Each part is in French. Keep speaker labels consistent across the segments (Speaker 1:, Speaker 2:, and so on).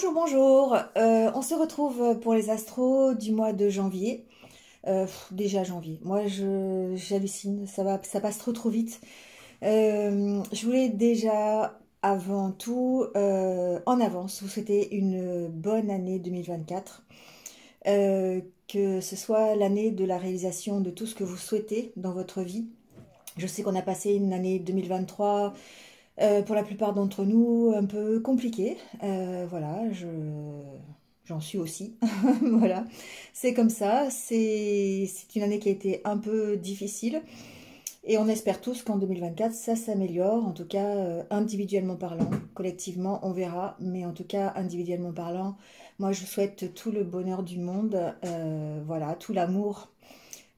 Speaker 1: Bonjour, bonjour. On se retrouve pour les astros du mois de janvier. Déjà janvier. Moi, j'hallucine. Ça passe trop vite. Je voulais déjà, avant tout, en avance, vous souhaiter une bonne année 2024. Que ce soit l'année de la réalisation de tout ce que vous souhaitez dans votre vie. Je sais qu'on a passé une année 2023 pour la plupart d'entre nous, un peu compliqué. Voilà, j'en suis aussi. Voilà, c'est comme ça. C'est une année qui a été un peu difficile. Et on espère tous qu'en 2024, ça s'améliore. En tout cas, individuellement parlant. Collectivement, on verra. Mais en tout cas, individuellement parlant, moi, je souhaite tout le bonheur du monde. Voilà, tout l'amour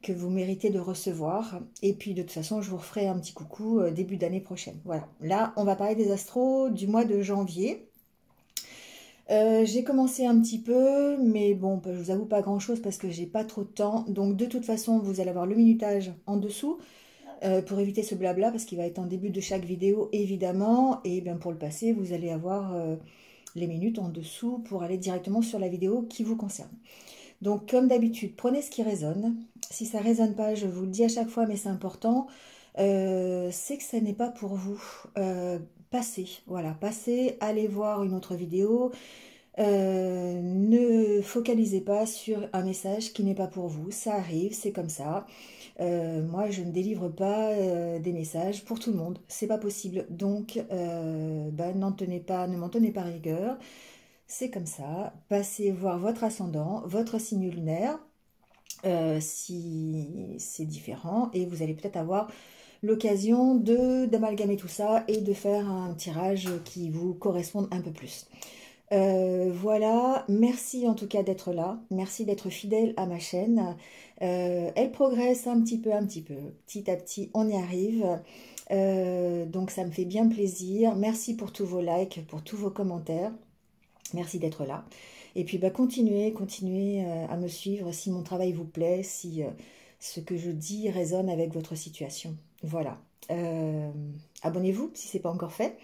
Speaker 1: que vous méritez de recevoir. Et puis de toute façon, je vous referai un petit coucou début d'année prochaine. Voilà. Là, on va parler des astros du mois de janvier. J'ai commencé un petit peu, mais bon, je vous avoue pas grand-chose parce que j'ai pas trop de temps. Donc de toute façon, vous allez avoir le minutage en dessous pour éviter ce blabla parce qu'il va être en début de chaque vidéo, évidemment. Et bien pour le passer, vous allez avoir les minutes en dessous pour aller directement sur la vidéo qui vous concerne. Donc, comme d'habitude, prenez ce qui résonne. Si ça ne résonne pas, je vous le dis à chaque fois, mais c'est important, c'est que ça n'est pas pour vous. Passez, voilà, passez, allez voir une autre vidéo. Ne focalisez pas sur un message qui n'est pas pour vous. Ça arrive, c'est comme ça. Moi, je ne délivre pas des messages pour tout le monde. C'est pas possible. Donc, ne m'en tenez pas rigueur. C'est comme ça, passez voir votre ascendant, votre signe lunaire, si c'est différent, et vous allez peut-être avoir l'occasion d'amalgamer tout ça et de faire un tirage qui vous corresponde un peu plus. Voilà, merci en tout cas d'être là, merci d'être fidèle à ma chaîne. Elle progresse un petit peu, petit à petit, on y arrive. Donc ça me fait bien plaisir. Merci pour tous vos likes, pour tous vos commentaires. Merci d'être là. Et puis continuez à me suivre si mon travail vous plaît, si ce que je dis résonne avec votre situation. Voilà. Abonnez-vous si ce n'est pas encore fait.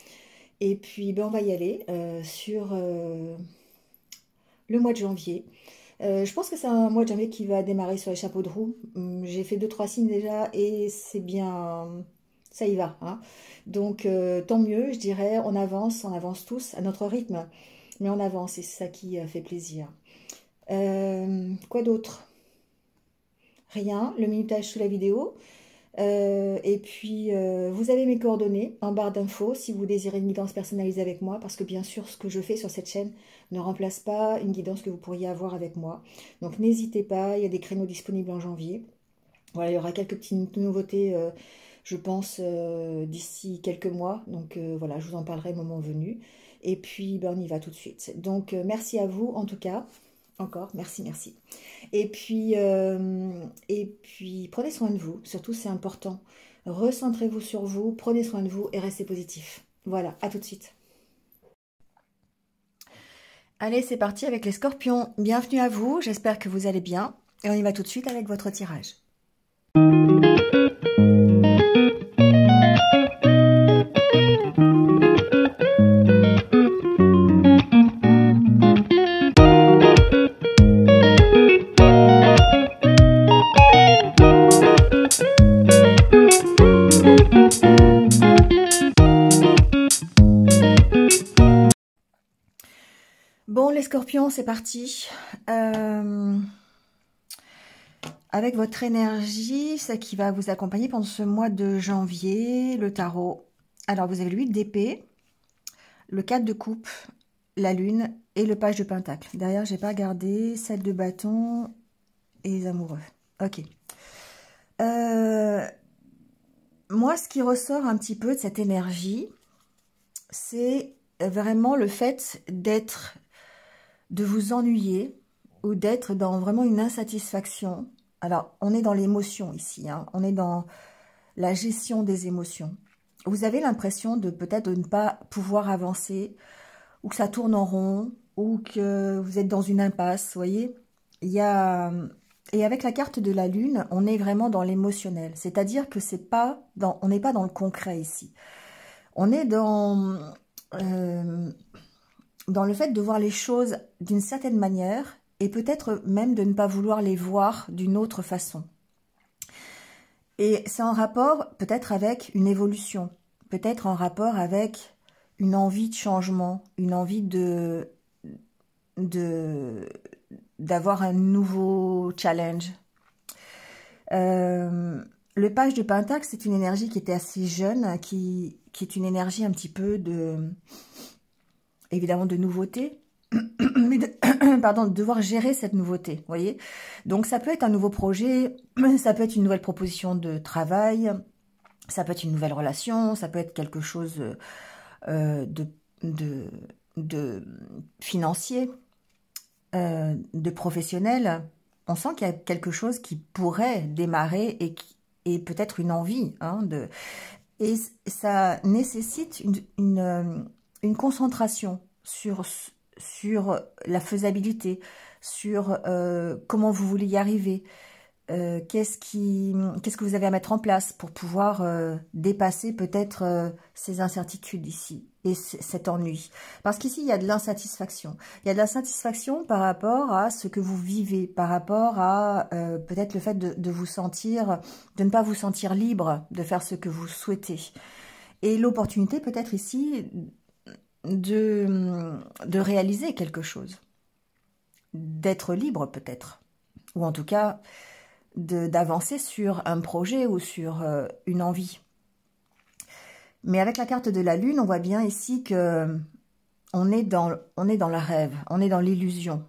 Speaker 1: Et puis on va y aller sur le mois de janvier. Je pense que c'est un mois de janvier qui va démarrer sur les chapeaux de roue. J'ai fait 2-3 signes déjà et c'est bien, ça y va. Hein. Donc tant mieux, je dirais, on avance tous à notre rythme. Mais on avance, et c'est ça qui fait plaisir. Quoi d'autre? Rien, le minutage sous la vidéo. Et puis, vous avez mes coordonnées en barre d'infos si vous désirez une guidance personnalisée avec moi, parce que bien sûr, ce que je fais sur cette chaîne ne remplace pas une guidance que vous pourriez avoir avec moi. Donc n'hésitez pas, il y a des créneaux disponibles en janvier. Voilà, il y aura quelques petites nouveautés, je pense, d'ici quelques mois. Donc voilà, je vous en parlerai au moment venu. Et puis, on y va tout de suite. Donc, merci à vous, en tout cas. Encore, merci. Et puis, prenez soin de vous. Surtout, c'est important. Recentrez-vous sur vous, prenez soin de vous et restez positif. Voilà, à tout de suite. Allez, c'est parti avec les scorpions. Bienvenue à vous, j'espère que vous allez bien. Et on y va tout de suite avec votre tirage. Bon, les scorpions, c'est parti. Avec votre énergie, ça qui va vous accompagner pendant ce mois de janvier, le tarot. Alors, vous avez le 8 d'épée, le 4 de coupe, la lune et le page de pentacle. Derrière, j'ai pas gardé 7 de bâton et les amoureux. Ok. Moi, ce qui ressort un petit peu de cette énergie, c'est vraiment le fait de vous ennuyer ou d'être dans vraiment une insatisfaction. Alors, on est dans l'émotion ici, hein. On est dans la gestion des émotions. Vous avez l'impression de peut-être de ne pas pouvoir avancer, ou que ça tourne en rond, ou que vous êtes dans une impasse, vous voyez. Et avec la carte de la lune, on est vraiment dans l'émotionnel. C'est-à-dire que on n'est pas dans le concret ici. On est dans dans le fait de voir les choses d'une certaine manière et peut-être même de ne pas vouloir les voir d'une autre façon. Et c'est en rapport peut-être avec une évolution, peut-être en rapport avec une envie de changement, une envie d'avoir un nouveau challenge. Le page de Pentacle, c'est une énergie qui était assez jeune, qui est une énergie un petit peu évidemment de nouveauté, mais pardon, de devoir gérer cette nouveauté, voyez. Donc ça peut être un nouveau projet, ça peut être une nouvelle proposition de travail, ça peut être une nouvelle relation, ça peut être quelque chose de financier, de professionnel. On sent qu'il y a quelque chose qui pourrait démarrer et peut-être une envie. Et ça nécessite une concentration sur la faisabilité, sur comment vous voulez y arriver, qu'est-ce que vous avez à mettre en place pour pouvoir dépasser peut-être ces incertitudes ici et cet ennui. Parce qu'ici, il y a de l'insatisfaction. Il y a de l'insatisfaction par rapport à ce que vous vivez, par rapport à peut-être le fait de vous sentir, de ne pas vous sentir libre de faire ce que vous souhaitez. Et l'opportunité peut-être ici de réaliser quelque chose, d'être libre peut-être, ou en tout cas d'avancer sur un projet ou sur une envie. Mais avec la carte de la Lune, on voit bien ici que on est dans le rêve, on est dans l'illusion.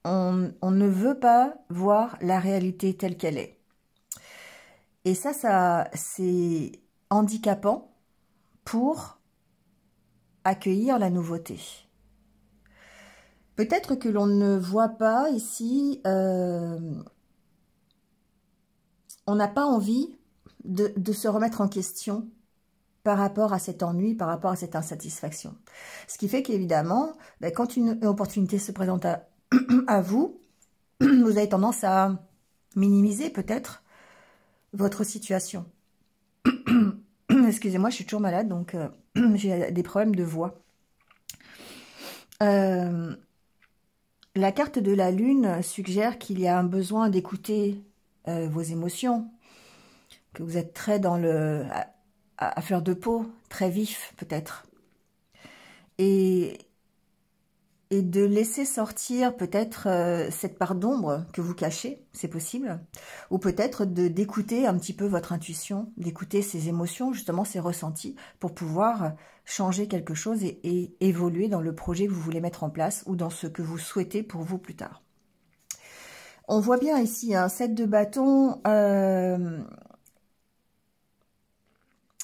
Speaker 1: On ne veut pas voir la réalité telle qu'elle est. Et ça c'est handicapant pour accueillir la nouveauté. Peut-être que l'on ne voit pas ici, on n'a pas envie de se remettre en question par rapport à cet ennui, par rapport à cette insatisfaction. Ce qui fait qu'évidemment, quand une opportunité se présente à vous, vous avez tendance à minimiser peut-être votre situation. Excusez-moi, je suis toujours malade, donc j'ai des problèmes de voix. La carte de la Lune suggère qu'il y a un besoin d'écouter vos émotions, que vous êtes très dans à fleur de peau, très vif peut-être. Et de laisser sortir peut-être cette part d'ombre que vous cachez, c'est possible. Ou peut-être d'écouter un petit peu votre intuition, d'écouter ces émotions, justement ces ressentis, pour pouvoir changer quelque chose et évoluer dans le projet que vous voulez mettre en place ou dans ce que vous souhaitez pour vous plus tard. On voit bien ici un 7 de bâton.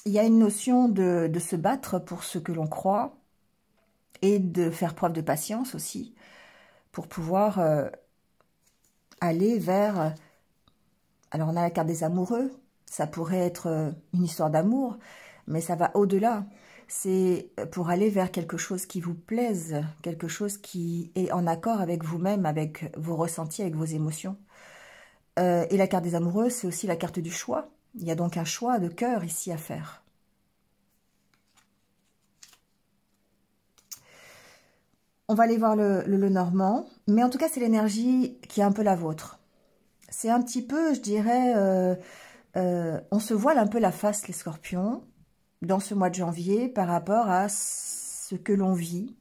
Speaker 1: Il y a une notion de se battre pour ce que l'on croit et de faire preuve de patience aussi pour pouvoir aller vers... Alors on a la carte des amoureux, ça pourrait être une histoire d'amour, mais ça va au-delà. C'est pour aller vers quelque chose qui vous plaise, quelque chose qui est en accord avec vous-même, avec vos ressentis, avec vos émotions. Et la carte des amoureux, c'est aussi la carte du choix. Il y a donc un choix de cœur ici à faire. On va aller voir le Normand, mais en tout cas, c'est l'énergie qui est un peu la vôtre. C'est un petit peu, je dirais, on se voile un peu la face, les scorpions, dans ce mois de janvier, par rapport à ce que l'on vit.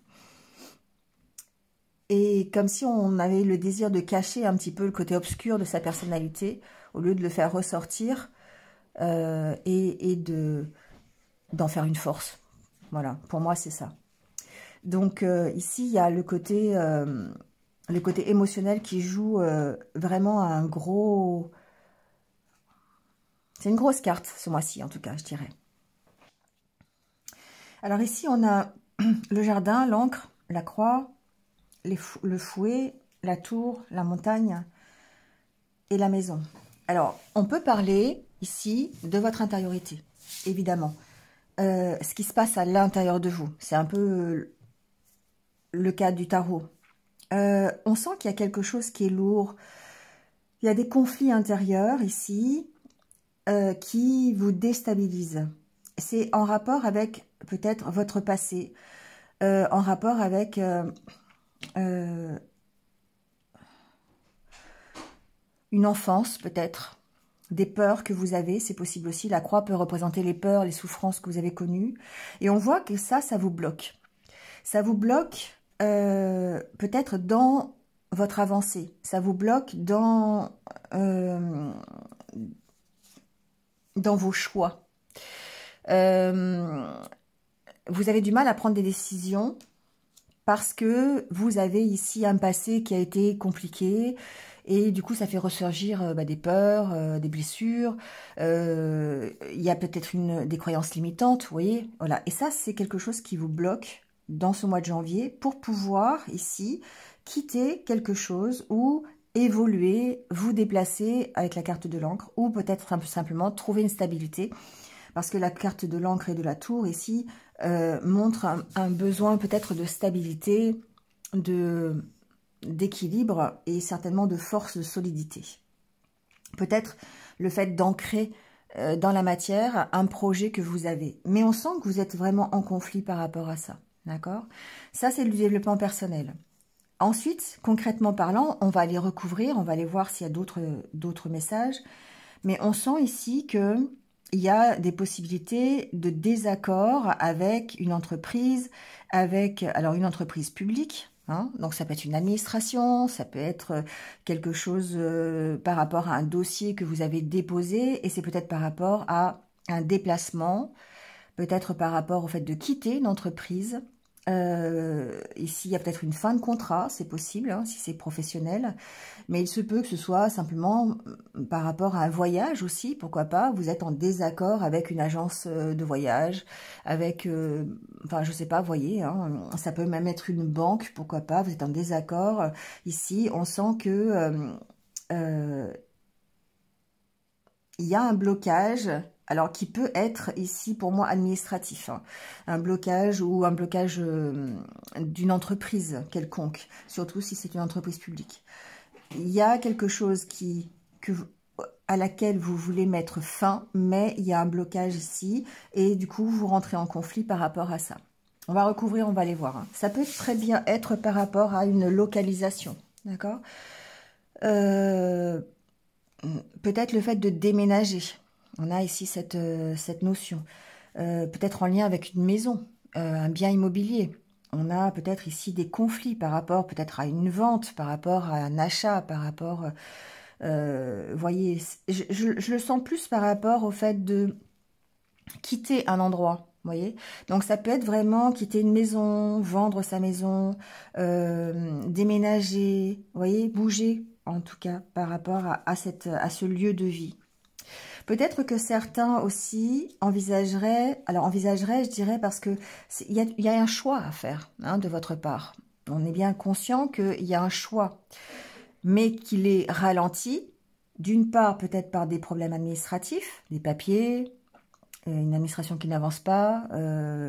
Speaker 1: Et comme si on avait le désir de cacher un petit peu le côté obscur de sa personnalité, au lieu de le faire ressortir et d'en faire une force. Voilà, pour moi, c'est ça. Donc ici, il y a le côté émotionnel qui joue vraiment un gros... C'est une grosse carte ce mois-ci, en tout cas, je dirais. Alors ici, on a le jardin, l'encre, la croix, le fouet, la tour, la montagne et la maison. Alors, on peut parler ici de votre intériorité, évidemment. Ce qui se passe à l'intérieur de vous, c'est un peu... le cas du tarot. On sent qu'il y a quelque chose qui est lourd. Il y a des conflits intérieurs ici qui vous déstabilisent. C'est en rapport avec peut-être votre passé, en rapport avec une enfance peut-être, des peurs que vous avez, c'est possible aussi. La croix peut représenter les peurs, les souffrances que vous avez connues. Et on voit que ça vous bloque. Ça vous bloque peut-être dans votre avancée. Ça vous bloque dans vos choix. Vous avez du mal à prendre des décisions parce que vous avez ici un passé qui a été compliqué et du coup ça fait ressurgir des peurs, des blessures, il y a peut-être des croyances limitantes, vous voyez, voilà. Et ça c'est quelque chose qui vous bloque dans ce mois de janvier pour pouvoir ici quitter quelque chose ou évoluer, vous déplacer avec la carte de l'encre ou peut-être un peu simplement trouver une stabilité. Parce que la carte de l'encre et de la tour, ici, montre un besoin peut-être de stabilité, d'équilibre et certainement de force, de solidité. Peut-être le fait d'ancrer dans la matière un projet que vous avez. Mais on sent que vous êtes vraiment en conflit par rapport à ça. D'accord? Ça, c'est le développement personnel. Ensuite, concrètement parlant, on va aller recouvrir, on va aller voir s'il y a d'autres messages. Mais on sent ici que il y a des possibilités de désaccord avec une entreprise, alors une entreprise publique, hein, donc ça peut être une administration, ça peut être quelque chose par rapport à un dossier que vous avez déposé, et c'est peut-être par rapport à un déplacement, peut-être par rapport au fait de quitter une entreprise. Ici, il y a peut-être une fin de contrat, c'est possible, hein, si c'est professionnel. Mais il se peut que ce soit simplement par rapport à un voyage aussi, pourquoi pas. Vous êtes en désaccord avec une agence de voyage, avec, enfin, je sais pas, vous voyez, hein, ça peut même être une banque, pourquoi pas. Vous êtes en désaccord. Ici, on sent que il y a un blocage, alors qui peut être ici pour moi administratif, hein, un blocage ou un blocage d'une entreprise quelconque, surtout si c'est une entreprise publique. Il y a quelque chose à laquelle vous voulez mettre fin, mais il y a un blocage ici, et du coup vous rentrez en conflit par rapport à ça. On va recouvrir, on va aller voir. Hein. Ça peut très bien être par rapport à une localisation, d'accord, peut-être le fait de déménager. On a ici cette notion. Peut-être en lien avec une maison, un bien immobilier. On a peut-être ici des conflits par rapport peut-être à une vente, par rapport à un achat, par rapport... voyez, je le sens plus par rapport au fait de quitter un endroit. Voyez, donc ça peut être vraiment quitter une maison, vendre sa maison, déménager, voyez, bouger en tout cas par rapport à ce lieu de vie. Peut-être que certains aussi envisageraient, alors envisageraient, je dirais, parce que il y a un choix à faire hein, de votre part. On est bien conscient qu'il y a un choix, mais qu'il est ralenti, d'une part peut-être par des problèmes administratifs, des papiers, une administration qui n'avance pas,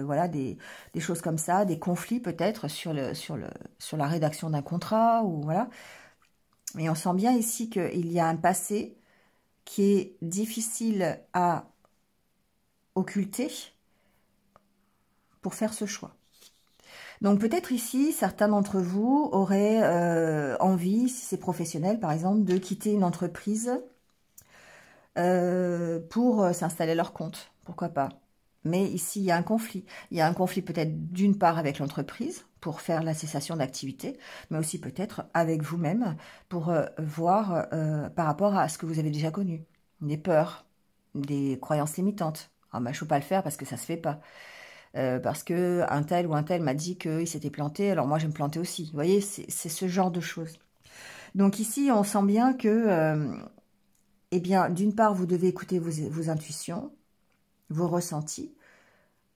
Speaker 1: voilà, des choses comme ça, des conflits peut-être sur la rédaction d'un contrat, ou voilà. Mais on sent bien ici qu'il y a un passé qui est difficile à occulter pour faire ce choix. Donc peut-être ici, certains d'entre vous auraient envie, si c'est professionnel par exemple, de quitter une entreprise pour s'installer à leur compte. Pourquoi pas? Mais ici, il y a un conflit. Il y a un conflit peut-être d'une part avec l'entreprise pour faire la cessation d'activité, mais aussi peut-être avec vous-même pour voir par rapport à ce que vous avez déjà connu. Des peurs, des croyances limitantes. Ah bah, je ne peux pas le faire parce que ça ne se fait pas. Parce que un tel ou un tel m'a dit qu'il s'était planté, alors moi je vais me planter aussi. Vous voyez, c'est ce genre de choses. Donc ici, on sent bien que, eh bien, d'une part, vous devez écouter vos intuitions, vos ressentis,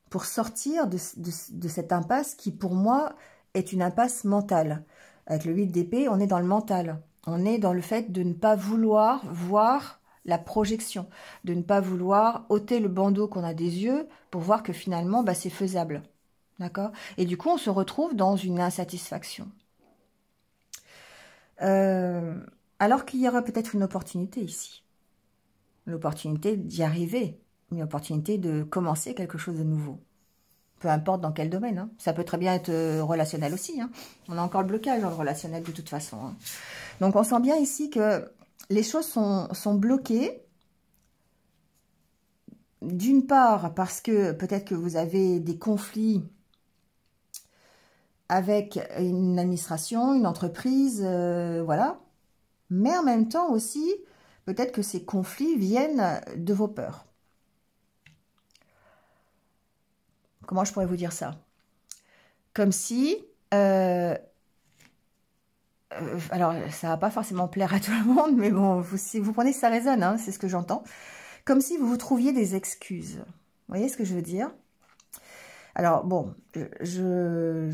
Speaker 1: pour sortir de cette impasse qui, pour moi, est une impasse mentale. Avec le 8 d'épée, on est dans le mental. On est dans le fait de ne pas vouloir voir la projection, de ne pas vouloir ôter le bandeau qu'on a des yeux pour voir que finalement, bah, c'est faisable. D'accord? Et du coup, on se retrouve dans une insatisfaction. Alors qu'il y aura peut-être une opportunité ici. L'opportunité d'y arriver. Une opportunité de commencer quelque chose de nouveau. peu importe dans quel domaine. Hein. Ça peut très bien être relationnel aussi. Hein. On a encore le blocage dans le relationnel de toute façon. Hein. Donc, on sent bien ici que les choses sont bloquées. D'une part, parce que peut-être que vous avez des conflits avec une administration, une entreprise, voilà. Mais en même temps aussi, peut-être que ces conflits viennent de vos peurs. Comment je pourrais vous dire ça? Comme si... alors, ça va pas forcément plaire à tout le monde, mais bon, si vous prenez, ça résonne, hein, c'est ce que j'entends. Comme si vous vous trouviez des excuses. Vous voyez ce que je veux dire? Alors, bon, je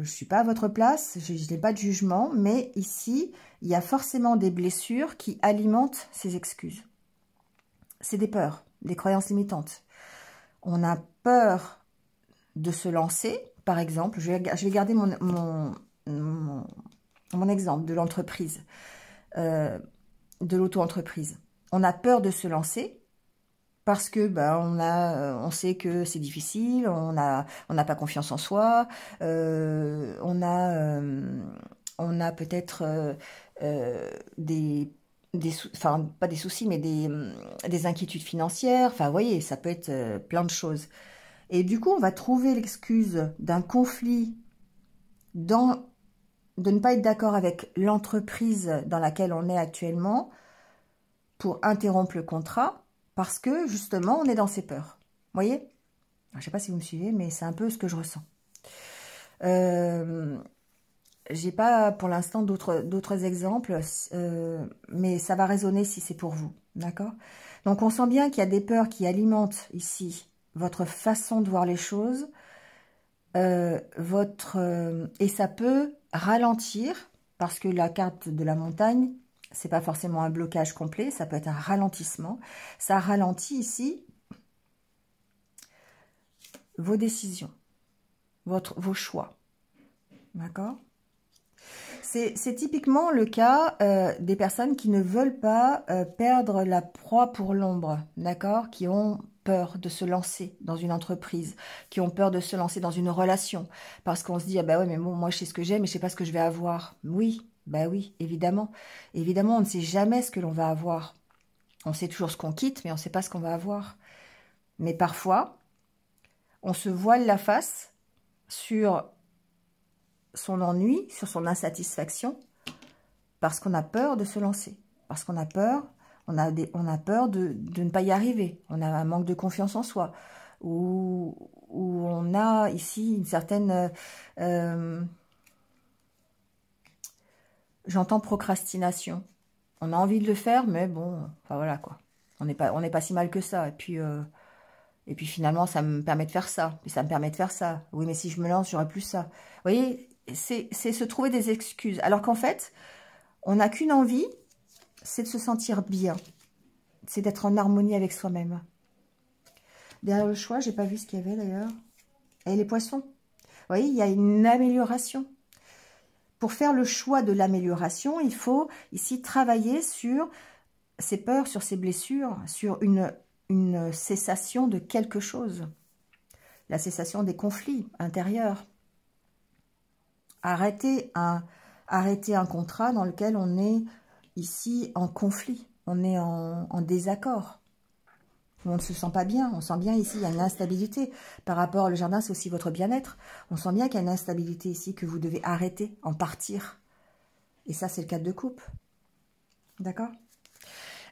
Speaker 1: suis pas à votre place, je n'ai pas de jugement, mais ici, il y a forcément des blessures qui alimentent ces excuses. C'est des peurs, des croyances limitantes. On a peur de se lancer, par exemple, je vais garder mon exemple de l'entreprise, de l'auto-entreprise. On a peur de se lancer parce que on sait que c'est difficile, on n'a pas confiance en soi, on a peut-être enfin pas des soucis, mais des inquiétudes financières. Enfin, vous voyez, ça peut être plein de choses. Et du coup, on va trouver l'excuse d'un conflit de ne pas être d'accord avec l'entreprise dans laquelle on est actuellement pour interrompre le contrat parce que, justement, on est dans ses peurs. Vous voyez? Je ne sais pas si vous me suivez, mais c'est un peu ce que je ressens. J'ai pas, pour l'instant, d'autres exemples, mais ça va résonner si c'est pour vous. D'accord? Donc, on sent bien qu'il y a des peurs qui alimentent ici votre façon de voir les choses, et ça peut ralentir, parce que la carte de la montagne, c'est pas forcément un blocage complet, ça peut être un ralentissement. Ça ralentit ici vos décisions, vos choix. D'accord? C'est typiquement le cas des personnes qui ne veulent pas perdre la proie pour l'ombre, d'accord? Qui ont peur de se lancer dans une entreprise, qui ont peur de se lancer dans une relation, parce qu'on se dit, ah bah ouais, mais bon, moi je sais ce que j'aime, mais je sais pas ce que je vais avoir. Oui, bah oui, évidemment. Évidemment, on ne sait jamais ce que l'on va avoir. On sait toujours ce qu'on quitte, mais on ne sait pas ce qu'on va avoir. Mais parfois, on se voile la face sur son ennui, sur son insatisfaction, parce qu'on a peur de se lancer, parce qu'on a peur, on a peur de ne pas y arriver, on a un manque de confiance en soi, ou on a ici une certaine, j'entends procrastination, on a envie de le faire, mais bon, enfin voilà quoi, on n'est pas si mal que ça, et puis finalement ça me permet de faire ça, puis ça me permet de faire ça, oui mais si je me lance, j'aurai plus ça, vous voyez, c'est se trouver des excuses. Alors qu'en fait, on n'a qu'une envie, c'est de se sentir bien. C'est d'être en harmonie avec soi-même. Derrière le choix, j'ai pas vu ce qu'il y avait d'ailleurs. Et les poissons. Vous voyez, il y a une amélioration. Pour faire le choix de l'amélioration, il faut ici travailler sur ses peurs, sur ses blessures, sur une cessation de quelque chose. La cessation des conflits intérieurs. Arrêter un contrat dans lequel on est ici en conflit, on est en désaccord. On ne se sent pas bien, on sent bien ici, il y a une instabilité. Par rapport au jardin, c'est aussi votre bien-être. On sent bien qu'il y a une instabilité ici, que vous devez arrêter, en partir. Et ça, c'est le cadre de coupe. D'accord?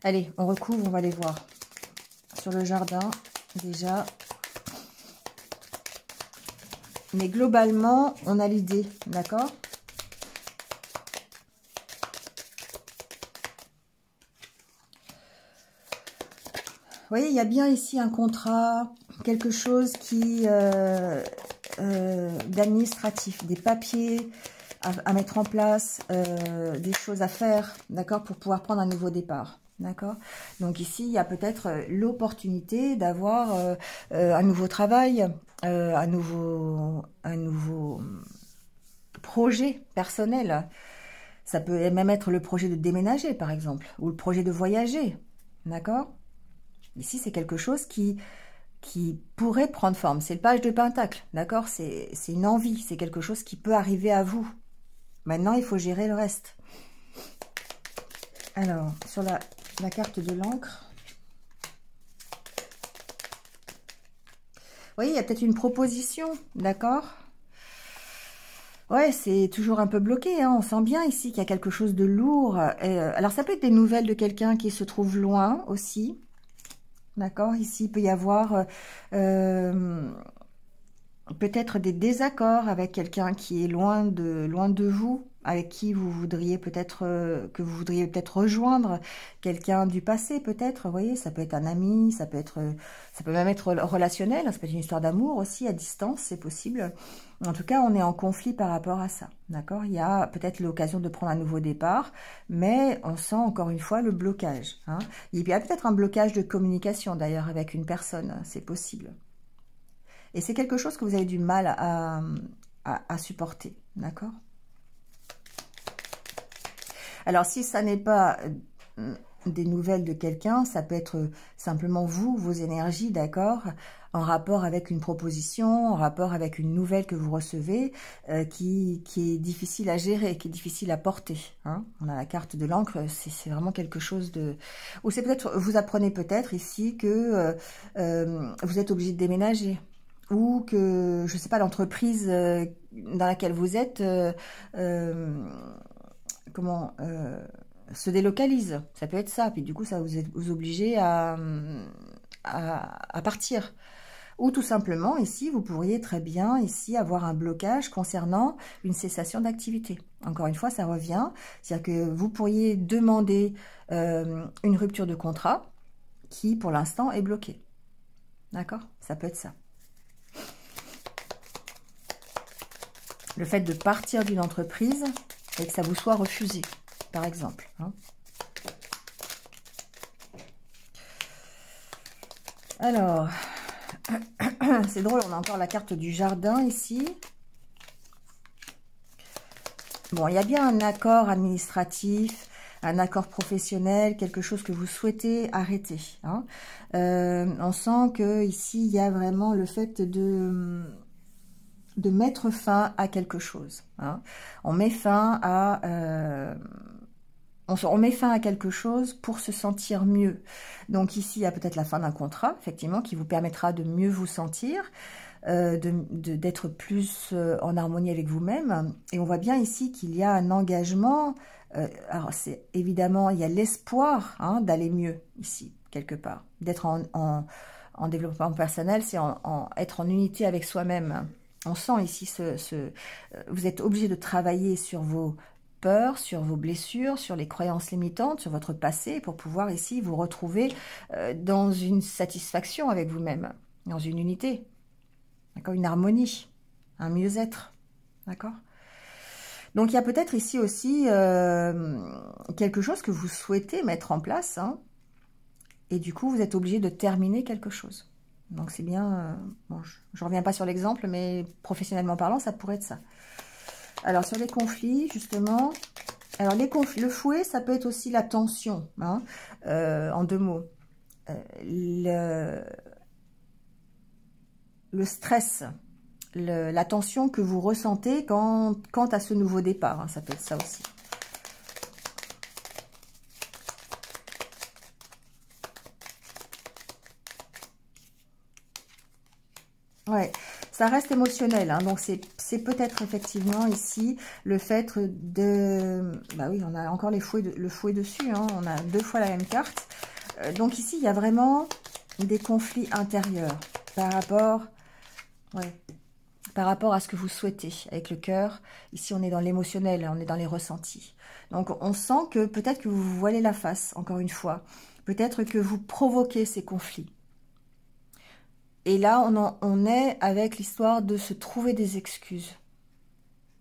Speaker 1: Allez, on recouvre, on va aller voir. Sur le jardin, déjà... Mais globalement, on a l'idée, d'accord? Vous voyez, il y a bien ici un contrat, quelque chose qui d'administratif, des papiers à mettre en place, des choses à faire, d'accord, pour pouvoir prendre un nouveau départ. D'accord. Donc ici, il y a peut-être l'opportunité d'avoir un nouveau travail, un nouveau projet personnel. Ça peut même être le projet de déménager, par exemple, ou le projet de voyager. D'accord. Ici, c'est quelque chose qui qui pourrait prendre forme. C'est le page de Pentacle, d'accord? C'est une envie, c'est quelque chose qui peut arriver à vous. Maintenant, il faut gérer le reste. Alors, sur la carte de l'encre, vous voyez, il y a peut-être une proposition, d'accord? Ouais, c'est toujours un peu bloqué, hein. On sent bien ici qu'il y a quelque chose de lourd. Alors, ça peut être des nouvelles de quelqu'un qui se trouve loin aussi. D'accord? Ici, il peut y avoir peut-être des désaccords avec quelqu'un qui est loin de vous, avec qui vous voudriez peut-être rejoindre, quelqu'un du passé peut-être, vous voyez, ça peut être un ami, ça peut même être relationnel, ça peut être une histoire d'amour aussi à distance, c'est possible. En tout cas, on est en conflit par rapport à ça, d'accord? Il y a peut-être l'occasion de prendre un nouveau départ, mais on sent encore une fois le blocage, hein. Il y a peut-être un blocage de communication d'ailleurs avec une personne, c'est possible. Et c'est quelque chose que vous avez du mal à supporter, d'accord? Alors, si ça n'est pas des nouvelles de quelqu'un, ça peut être simplement vous, vos énergies, d'accord, en rapport avec une proposition, en rapport avec une nouvelle que vous recevez, qui est difficile à gérer, qui est difficile à porter, hein. On a la carte de l'encre, c'est vraiment quelque chose de... Ou c'est peut-être, vous apprenez peut-être ici que vous êtes obligé de déménager, ou que, je ne sais pas, l'entreprise dans laquelle vous êtes, se délocalise. Ça peut être ça. Puis du coup, ça vous oblige à partir. Ou tout simplement, ici, vous pourriez très bien ici avoir un blocage concernant une cessation d'activité. Encore une fois, ça revient. C'est-à-dire que vous pourriez demander une rupture de contrat qui, pour l'instant, est bloquée. D'accord? Ça peut être ça. Le fait de partir d'une entreprise et que ça vous soit refusé, par exemple, hein. Alors, c'est drôle, on a encore la carte du jardin ici. Bon, il y a bien un accord administratif, un accord professionnel, quelque chose que vous souhaitez arrêter, hein. On sent que ici il y a vraiment le fait de mettre fin à quelque chose, hein. On met fin à on met fin à quelque chose pour se sentir mieux. Donc ici, il y a peut-être la fin d'un contrat, effectivement, qui vous permettra de mieux vous sentir, d'être plus en harmonie avec vous-même. Et on voit bien ici qu'il y a un engagement. Alors, c'est évidemment, il y a l'espoir, hein, d'aller mieux ici, quelque part. D'être en développement personnel, c'est être en unité avec soi-même. On sent ici vous êtes obligé de travailler sur vos peurs, sur vos blessures, sur les croyances limitantes, sur votre passé, pour pouvoir ici vous retrouver dans une satisfaction avec vous-même, dans une unité, d'accord, une harmonie, un mieux-être, d'accord. Donc il y a peut-être ici aussi quelque chose que vous souhaitez mettre en place, hein, et du coup vous êtes obligé de terminer quelque chose. Donc c'est bien, bon, je ne reviens pas sur l'exemple, mais professionnellement parlant, ça pourrait être ça. Alors sur les conflits, justement, alors le fouet, ça peut être aussi la tension, hein, en deux mots. Le stress, la tension que vous ressentez quant à ce nouveau départ, hein, ça peut être ça aussi. Ouais, ça reste émotionnel, hein, donc c'est peut-être effectivement ici le fait de... Bah oui, on a encore le fouet dessus, hein, on a deux fois la même carte. Donc ici, il y a vraiment des conflits intérieurs par rapport à ce que vous souhaitez avec le cœur. Ici, on est dans l'émotionnel, on est dans les ressentis. Donc, on sent que peut-être que vous vous voilez la face, encore une fois. Peut-être que vous provoquez ces conflits. Et là, on est avec l'histoire de se trouver des excuses.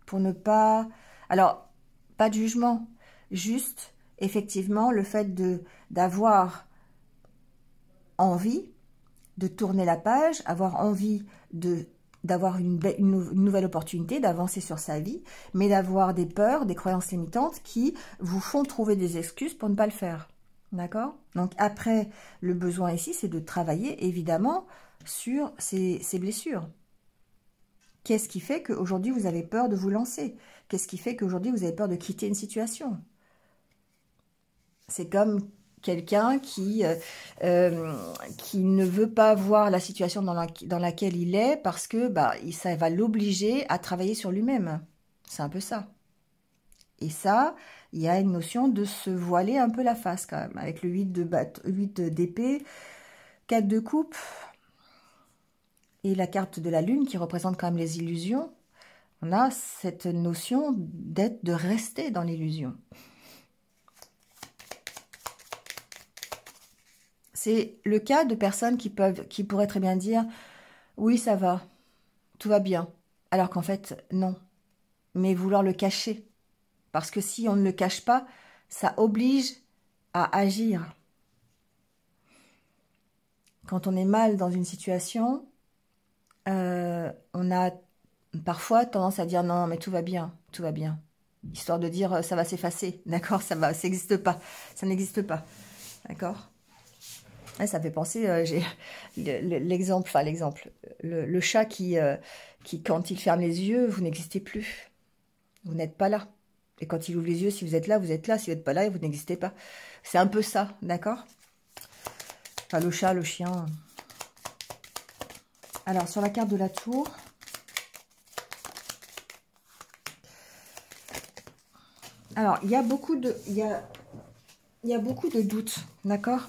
Speaker 1: Pour ne pas... Alors, pas de jugement. Juste, effectivement, le fait d'avoir envie de tourner la page, avoir envie d'avoir une nouvelle opportunité, d'avancer sur sa vie, mais d'avoir des peurs, des croyances limitantes qui vous font trouver des excuses pour ne pas le faire. D'accord? Donc après, le besoin ici, c'est de travailler, évidemment, sur ces blessures. Qu'est-ce qui fait qu'aujourd'hui, vous avez peur de vous lancer? Qu'est-ce qui fait qu'aujourd'hui, vous avez peur de quitter une situation? C'est comme quelqu'un qui ne veut pas voir la situation dans laquelle il est parce que ça va l'obliger à travailler sur lui-même. C'est un peu ça. Et ça, il y a une notion de se voiler un peu la face quand même. Avec le 8 d'épée, 4 de coupe et la carte de la lune qui représente quand même les illusions. On a cette notion de rester dans l'illusion. C'est le cas de personnes qui pourraient très bien dire « Oui, ça va, tout va bien », alors qu'en fait, non. Mais vouloir le cacher. Parce que si on ne le cache pas, ça oblige à agir. Quand on est mal dans une situation, on a parfois tendance à dire « Non, mais tout va bien, tout va bien ». Histoire de dire « Ça va s'effacer », d'accord, ça n'existe pas, ça n'existe pas, d'accord. Ouais, ça me fait penser, j'ai l'exemple, le chat qui, quand il ferme les yeux, vous n'existez plus. Vous n'êtes pas là. Et quand il ouvre les yeux, si vous êtes là, vous êtes là. Si vous n'êtes pas là, vous n'existez pas. C'est un peu ça, d'accord? Enfin, le chat, le chien. Alors, sur la carte de la tour. Alors, il y a beaucoup de doutes, d'accord?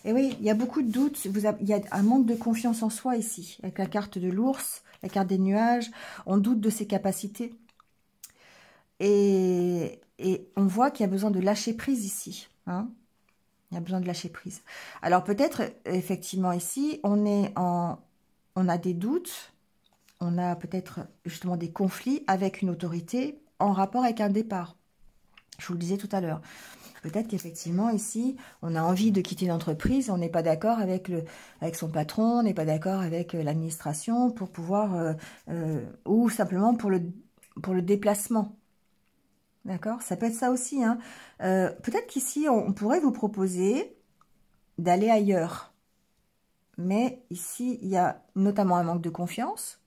Speaker 1: Et oui, il y a beaucoup de doutes, il y a un manque de confiance en soi ici, avec la carte de l'ours, la carte des nuages, on doute de ses capacités. Et on voit qu'il y a besoin de lâcher prise ici. Hein, il y a besoin de lâcher prise. Alors peut-être, effectivement, ici, on a des doutes, on a peut-être justement des conflits avec une autorité en rapport avec un départ. Je vous le disais tout à l'heure. Peut-être qu'effectivement, ici, on a envie de quitter l'entreprise, on n'est pas d'accord avec son patron, on n'est pas d'accord avec l'administration pour pouvoir, ou simplement pour le déplacement. D'accord? Ça peut être ça aussi. Hein. Peut-être qu'ici, on pourrait vous proposer d'aller ailleurs. Mais ici, il y a notamment un manque de confiance,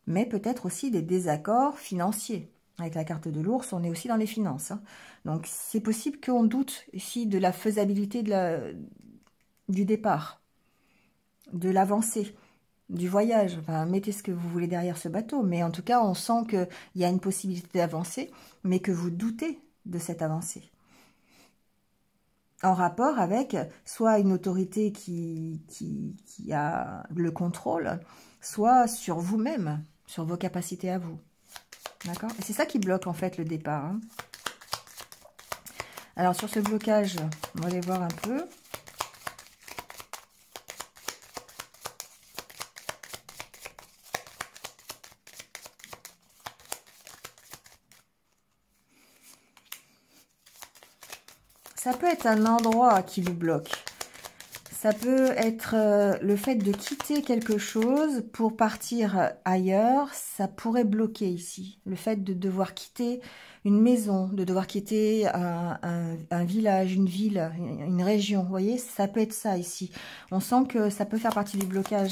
Speaker 1: mais peut-être aussi des désaccords financiers. Avec la carte de l'ours, on est aussi dans les finances. Hein. Donc, c'est possible qu'on doute ici de la faisabilité du départ, de l'avancée, du voyage. Enfin, mettez ce que vous voulez derrière ce bateau. Mais en tout cas, on sent qu'il y a une possibilité d'avancer, mais que vous doutez de cette avancée. En rapport avec soit une autorité qui a le contrôle, soit sur vous-même, sur vos capacités à vous. D'accord? Et c'est ça qui bloque en fait le départ. Hein. Alors sur ce blocage, on va aller voir un peu. Ça peut être un endroit qui vous bloque. Ça peut être le fait de quitter quelque chose pour partir ailleurs. Ça pourrait bloquer ici. Le fait de devoir quitter une maison, de devoir quitter un village, une ville, une région. Vous voyez, ça peut être ça ici. On sent que ça peut faire partie du blocage.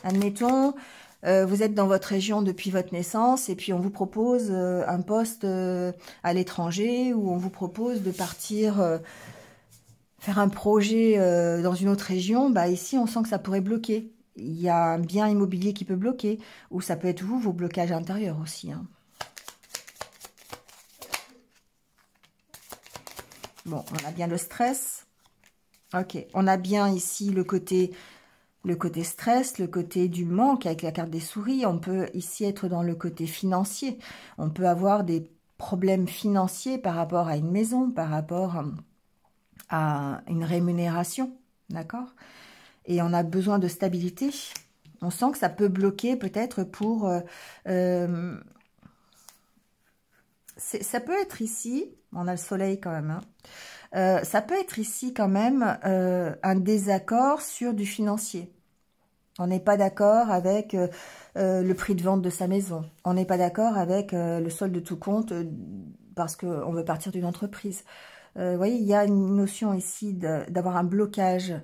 Speaker 1: Admettons, vous êtes dans votre région depuis votre naissance et puis on vous propose un poste à l'étranger ou on vous propose de partir... faire un projet dans une autre région, bah ici on sent que ça pourrait bloquer. Il y a un bien immobilier qui peut bloquer, ou ça peut être vous, vos blocages intérieurs aussi. Hein. Bon, on a bien le stress. Ok, on a bien ici le côté stress, le côté du manque avec la carte des souris. On peut ici être dans le côté financier. On peut avoir des problèmes financiers par rapport à une maison, par rapport à une rémunération, d'accord? Et on a besoin de stabilité. On sent que ça peut bloquer peut-être pour... ça peut être ici, on a le soleil quand même, hein, ça peut être ici quand même un désaccord sur du financier. On n'est pas d'accord avec le prix de vente de sa maison. On n'est pas d'accord avec le solde de tout compte parce qu'on veut partir d'une entreprise. Vous voyez, il y a une notion ici d'avoir un blocage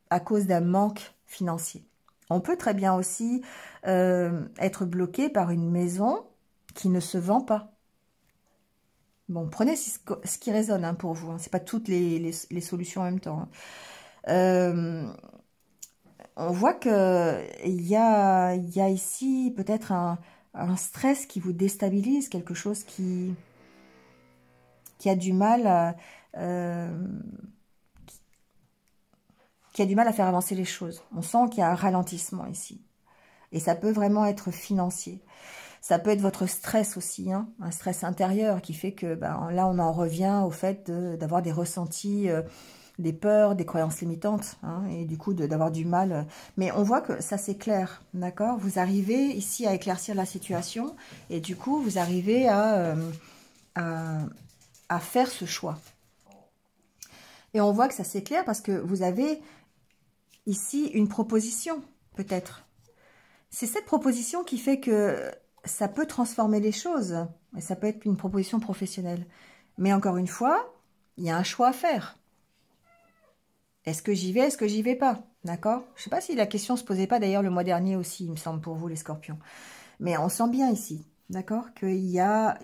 Speaker 1: à cause d'un manque financier. On peut très bien aussi être bloqué par une maison qui ne se vend pas. Bon, prenez ce qui résonne hein, pour vous. Hein. Ce n'est pas toutes les solutions en même temps. Hein. On voit qu'il y a ici peut-être un stress qui vous déstabilise, quelque chose qui a du mal à faire avancer les choses. On sent qu'il y a un ralentissement ici. Et ça peut vraiment être financier. Ça peut être votre stress aussi, hein, un stress intérieur qui fait que ben, là, on en revient au fait d'avoir des ressentis, des peurs, des croyances limitantes, hein, et du coup d'avoir du mal. Mais on voit que ça s'éclaire, d'accord? Vous arrivez ici à éclaircir la situation et du coup, vous arrivez à faire ce choix. Et on voit que ça s'éclaire parce que vous avez ici une proposition, peut-être. C'est cette proposition qui fait que ça peut transformer les choses. Et ça peut être une proposition professionnelle. Mais encore une fois, il y a un choix à faire. Est-ce que j'y vais, est-ce que j'y vais pas? D'accord? Je ne sais pas si la question se posait pas d'ailleurs le mois dernier aussi, il me semble, pour vous les scorpions. Mais on sent bien ici, d'accord? Qu'il y a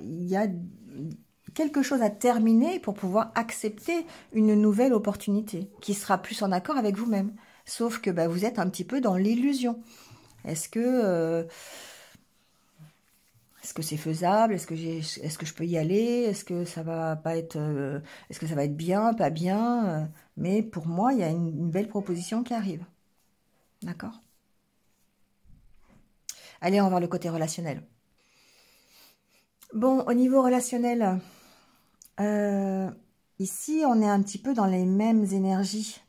Speaker 1: quelque chose à terminer pour pouvoir accepter une nouvelle opportunité qui sera plus en accord avec vous-même. Sauf que bah, vous êtes un petit peu dans l'illusion. Est-ce que c'est faisable? Est-ce que je peux y aller? Est-ce que ça va pas être est-ce que ça va être bien, pas bien? Mais pour moi, il y a une belle proposition qui arrive. D'accord? Allez, on va voir le côté relationnel. Bon, au niveau relationnel, ici, on est un petit peu dans les mêmes énergies.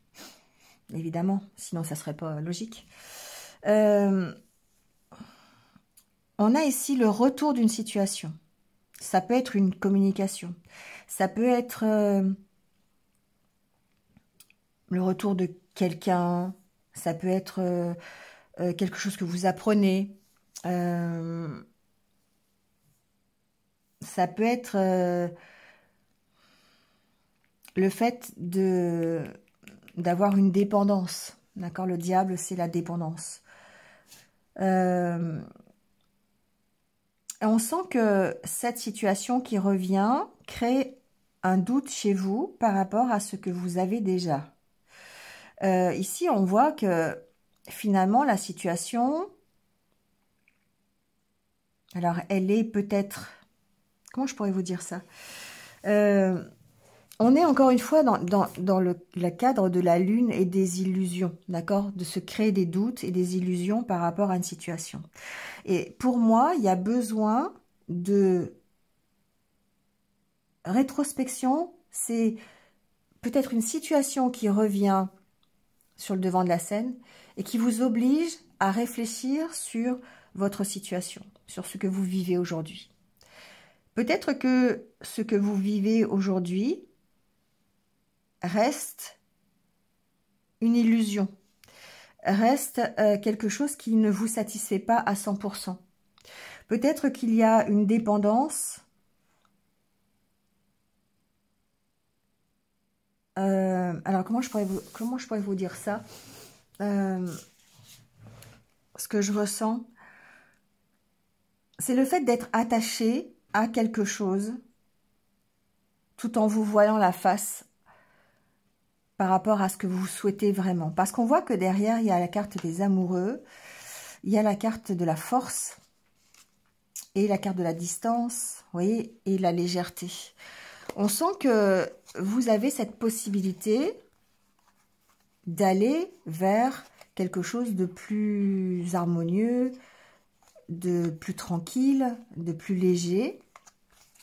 Speaker 1: Évidemment, sinon ça serait pas logique. On a ici le retour d'une situation. Ça peut être une communication. Ça peut être le retour de quelqu'un. Ça peut être quelque chose que vous apprenez. Ça peut être le fait d'avoir une dépendance. D'accord? Le diable, c'est la dépendance. On sent que cette situation qui revient crée un doute chez vous par rapport à ce que vous avez déjà. Ici, on voit que finalement, la situation, alors elle est peut-être, comment je pourrais vous dire ça? On est encore une fois dans le cadre de la lune et des illusions, d'accord? De se créer des doutes et des illusions par rapport à une situation. Et pour moi, il y a besoin de rétrospection. C'est peut-être une situation qui revient sur le devant de la scène et qui vous oblige à réfléchir sur votre situation, sur ce que vous vivez aujourd'hui. Peut-être que ce que vous vivez aujourd'hui reste une illusion, reste quelque chose qui ne vous satisfait pas à 100%. Peut-être qu'il y a une dépendance alors comment je pourrais vous dire ça? Ce que je ressens, c'est le fait d'être attaché à quelque chose tout en vous voyant la face par rapport à ce que vous souhaitez vraiment. Parce qu'on voit que derrière, il y a la carte des amoureux, il y a la carte de la force et la carte de la distance, vous voyez, et la légèreté. On sent que vous avez cette possibilité d'aller vers quelque chose de plus harmonieux, de plus tranquille, de plus léger,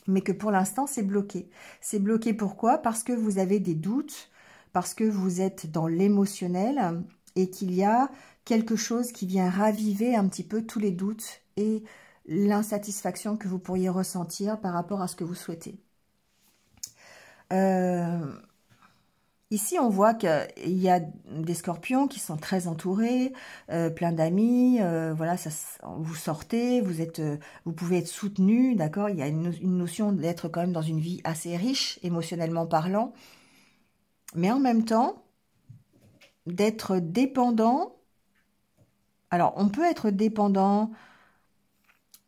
Speaker 1: mais que pour l'instant, c'est bloqué. C'est bloqué pourquoi? Parce que vous avez des doutes, parce que vous êtes dans l'émotionnel et qu'il y a quelque chose qui vient raviver un petit peu tous les doutes et l'insatisfaction que vous pourriez ressentir par rapport à ce que vous souhaitez. Ici, on voit qu'il y a des scorpions qui sont très entourés, plein d'amis, voilà, vous sortez, vous pouvez être soutenu, d'accord? Il y a une notion d'être quand même dans une vie assez riche, émotionnellement parlant. Mais en même temps, d'être dépendant. Alors, on peut être dépendant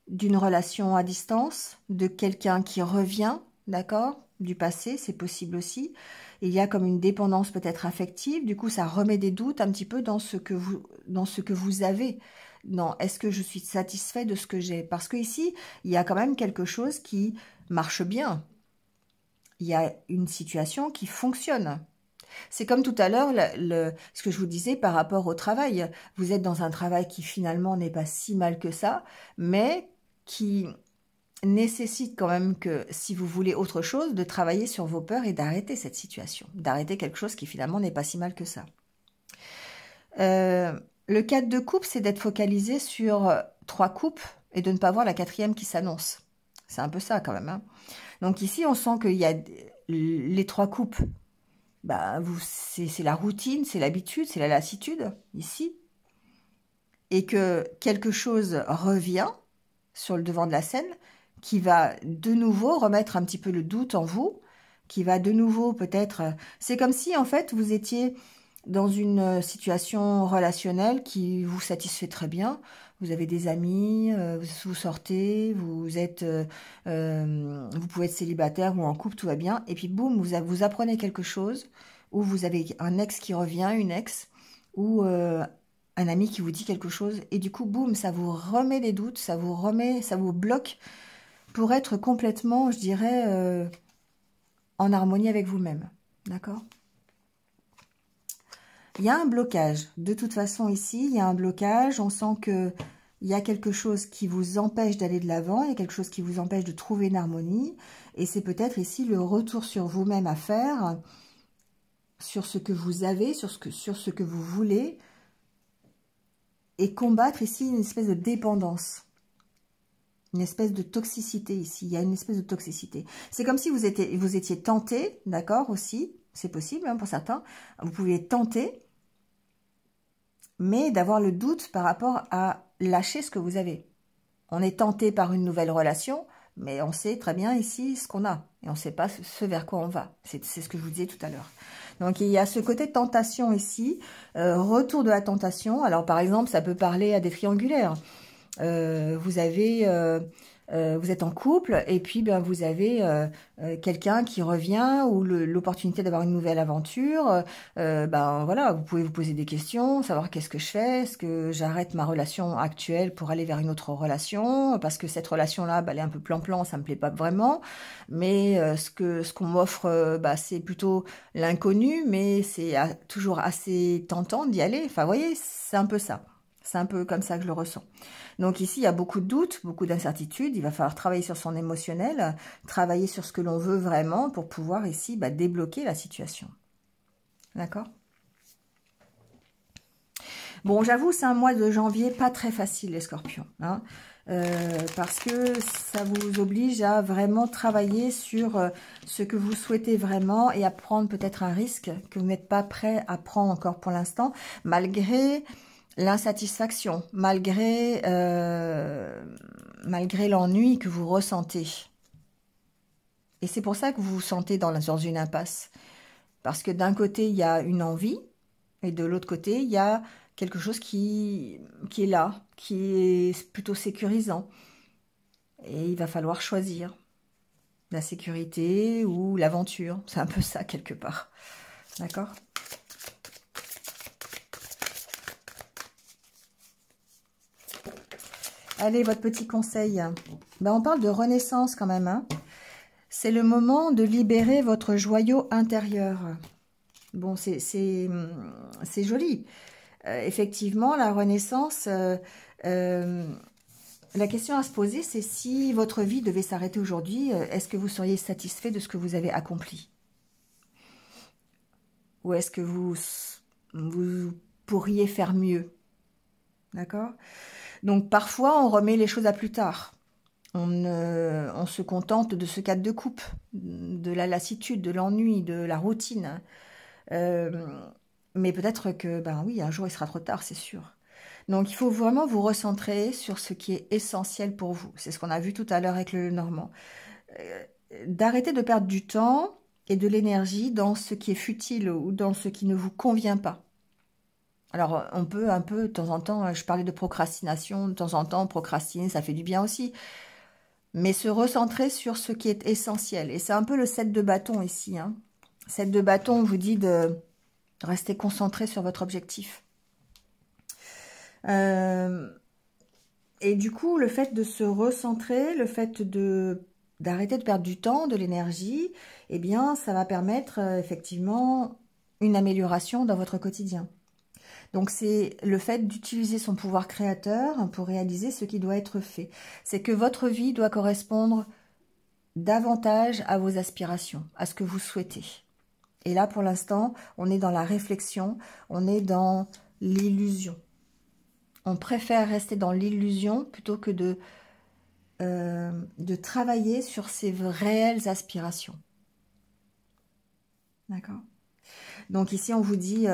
Speaker 1: d'une relation à distance, de quelqu'un qui revient, d'accord, du passé, c'est possible aussi. Il y a comme une dépendance peut-être affective, du coup ça remet des doutes un petit peu dans ce que vous avez. Non, est-ce que je suis satisfait de ce que j'ai? Parce que ici, il y a quand même quelque chose qui marche bien. Il y a une situation qui fonctionne. C'est comme tout à l'heure, ce que je vous disais par rapport au travail. Vous êtes dans un travail qui finalement n'est pas si mal que ça, mais qui nécessite quand même que, si vous voulez autre chose, de travailler sur vos peurs et d'arrêter cette situation, d'arrêter quelque chose qui finalement n'est pas si mal que ça. Le 4 de coupe, c'est d'être focalisé sur 3 coupes et de ne pas voir la 4e qui s'annonce. C'est un peu ça quand même. Hein. Donc ici, on sent qu'il y a les 3 coupes. Bah, c'est la routine, c'est l'habitude, c'est la lassitude, ici. Et que quelque chose revient sur le devant de la scène, qui va de nouveau remettre un petit peu le doute en vous, qui va de nouveau peut-être... C'est comme si, en fait, vous étiez dans une situation relationnelle qui vous satisfait très bien. Vous avez des amis, vous sortez, vous pouvez être célibataire ou en couple, tout va bien. Et puis, boum, vous apprenez quelque chose, ou vous avez un ex qui revient, une ex, ou un ami qui vous dit quelque chose. Et du coup, boum, ça vous remet des doutes, ça vous bloque pour être complètement, je dirais, en harmonie avec vous-même. D'accord ? Il y a un blocage. De toute façon, ici, il y a un blocage. On sent que il y a quelque chose qui vous empêche d'aller de l'avant. Il y a quelque chose qui vous empêche de trouver une harmonie. Et c'est peut-être ici le retour sur vous-même à faire, sur ce que vous avez, sur ce que vous voulez. Et combattre ici une espèce de dépendance. Une espèce de toxicité ici. Il y a une espèce de toxicité. C'est comme si vous étiez tenté, d'accord, aussi. C'est possible hein, pour certains. Vous pouviez tenter, mais d'avoir le doute par rapport à lâcher ce que vous avez. On est tenté par une nouvelle relation, mais on sait très bien ici ce qu'on a. Et on ne sait pas ce vers quoi on va. C'est ce que je vous disais tout à l'heure. Donc, il y a ce côté tentation ici, retour de la tentation. Alors, par exemple, ça peut parler à des triangulaires. Vous êtes en couple et puis ben, vous avez quelqu'un qui revient ou l'opportunité d'avoir une nouvelle aventure. Ben voilà, vous pouvez vous poser des questions, savoir qu'est-ce que je fais, est-ce que j'arrête ma relation actuelle pour aller vers une autre relation parce que cette relation-là, ben, elle est un peu plan-plan, ça me plaît pas vraiment. Mais ce qu'on m'offre, ben, c'est plutôt l'inconnu, mais c'est toujours assez tentant d'y aller. Enfin, vous voyez, c'est un peu ça. C'est un peu comme ça que je le ressens. Donc ici, il y a beaucoup de doutes, beaucoup d'incertitudes. Il va falloir travailler sur son émotionnel, travailler sur ce que l'on veut vraiment pour pouvoir ici bah, débloquer la situation. D'accord ? Bon, j'avoue, c'est un mois de janvier pas très facile, les scorpions. Hein, parce que ça vous oblige à vraiment travailler sur ce que vous souhaitez vraiment et à prendre peut-être un risque que vous n'êtes pas prêt à prendre encore pour l'instant, malgré... l'insatisfaction, malgré l'ennui que vous ressentez. Et c'est pour ça que vous vous sentez dans une impasse. Parce que d'un côté, il y a une envie, et de l'autre côté, il y a quelque chose qui est là, qui est plutôt sécurisant. Et il va falloir choisir la sécurité ou l'aventure. C'est un peu ça, quelque part. D'accord ? Allez, votre petit conseil. Ben, on parle de renaissance quand même. Hein. C'est le moment de libérer votre joyau intérieur. Bon, c'est joli. Effectivement, la renaissance, la question à se poser, c'est si votre vie devait s'arrêter aujourd'hui, est-ce que vous seriez satisfait de ce que vous avez accompli? Ou est-ce que vous pourriez faire mieux? D'accord ? Donc, parfois, on remet les choses à plus tard. On se contente de ce cadre de coupe, de la lassitude, de l'ennui, de la routine. Mais peut-être que, ben oui, un jour, il sera trop tard, c'est sûr. Donc, il faut vraiment vous recentrer sur ce qui est essentiel pour vous. C'est ce qu'on a vu tout à l'heure avec le Normand. D'arrêter de perdre du temps et de l'énergie dans ce qui est futile ou dans ce qui ne vous convient pas. Alors, on peut un peu, de temps en temps, je parlais de procrastination, de temps en temps, procrastiner, ça fait du bien aussi. Mais se recentrer sur ce qui est essentiel. Et c'est un peu le 7 de bâton ici. Hein. 7 de bâton vous dit de rester concentré sur votre objectif. Et du coup, le fait de se recentrer, le fait d'arrêter de perdre du temps, de l'énergie, eh bien, ça va permettre effectivement une amélioration dans votre quotidien. Donc, c'est le fait d'utiliser son pouvoir créateur pour réaliser ce qui doit être fait. C'est que votre vie doit correspondre davantage à vos aspirations, à ce que vous souhaitez. Et là, pour l'instant, on est dans la réflexion, on est dans l'illusion. On préfère rester dans l'illusion plutôt que de travailler sur ses réelles aspirations. D'accord? Donc ici, on vous dit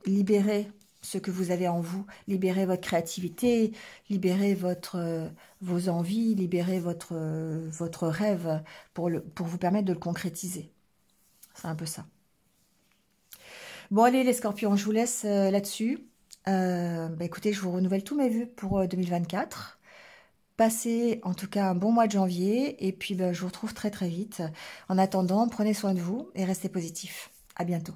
Speaker 1: libérez ce que vous avez en vous, libérez votre créativité, libérez vos envies, libérez votre rêve pour vous permettre de le concrétiser. C'est un peu ça. Bon, allez les scorpions, je vous laisse là-dessus. Écoutez, je vous renouvelle tous mes vœux pour 2024. Passez en tout cas un bon mois de janvier et puis je vous retrouve très très vite. En attendant, prenez soin de vous et restez positifs. À bientôt.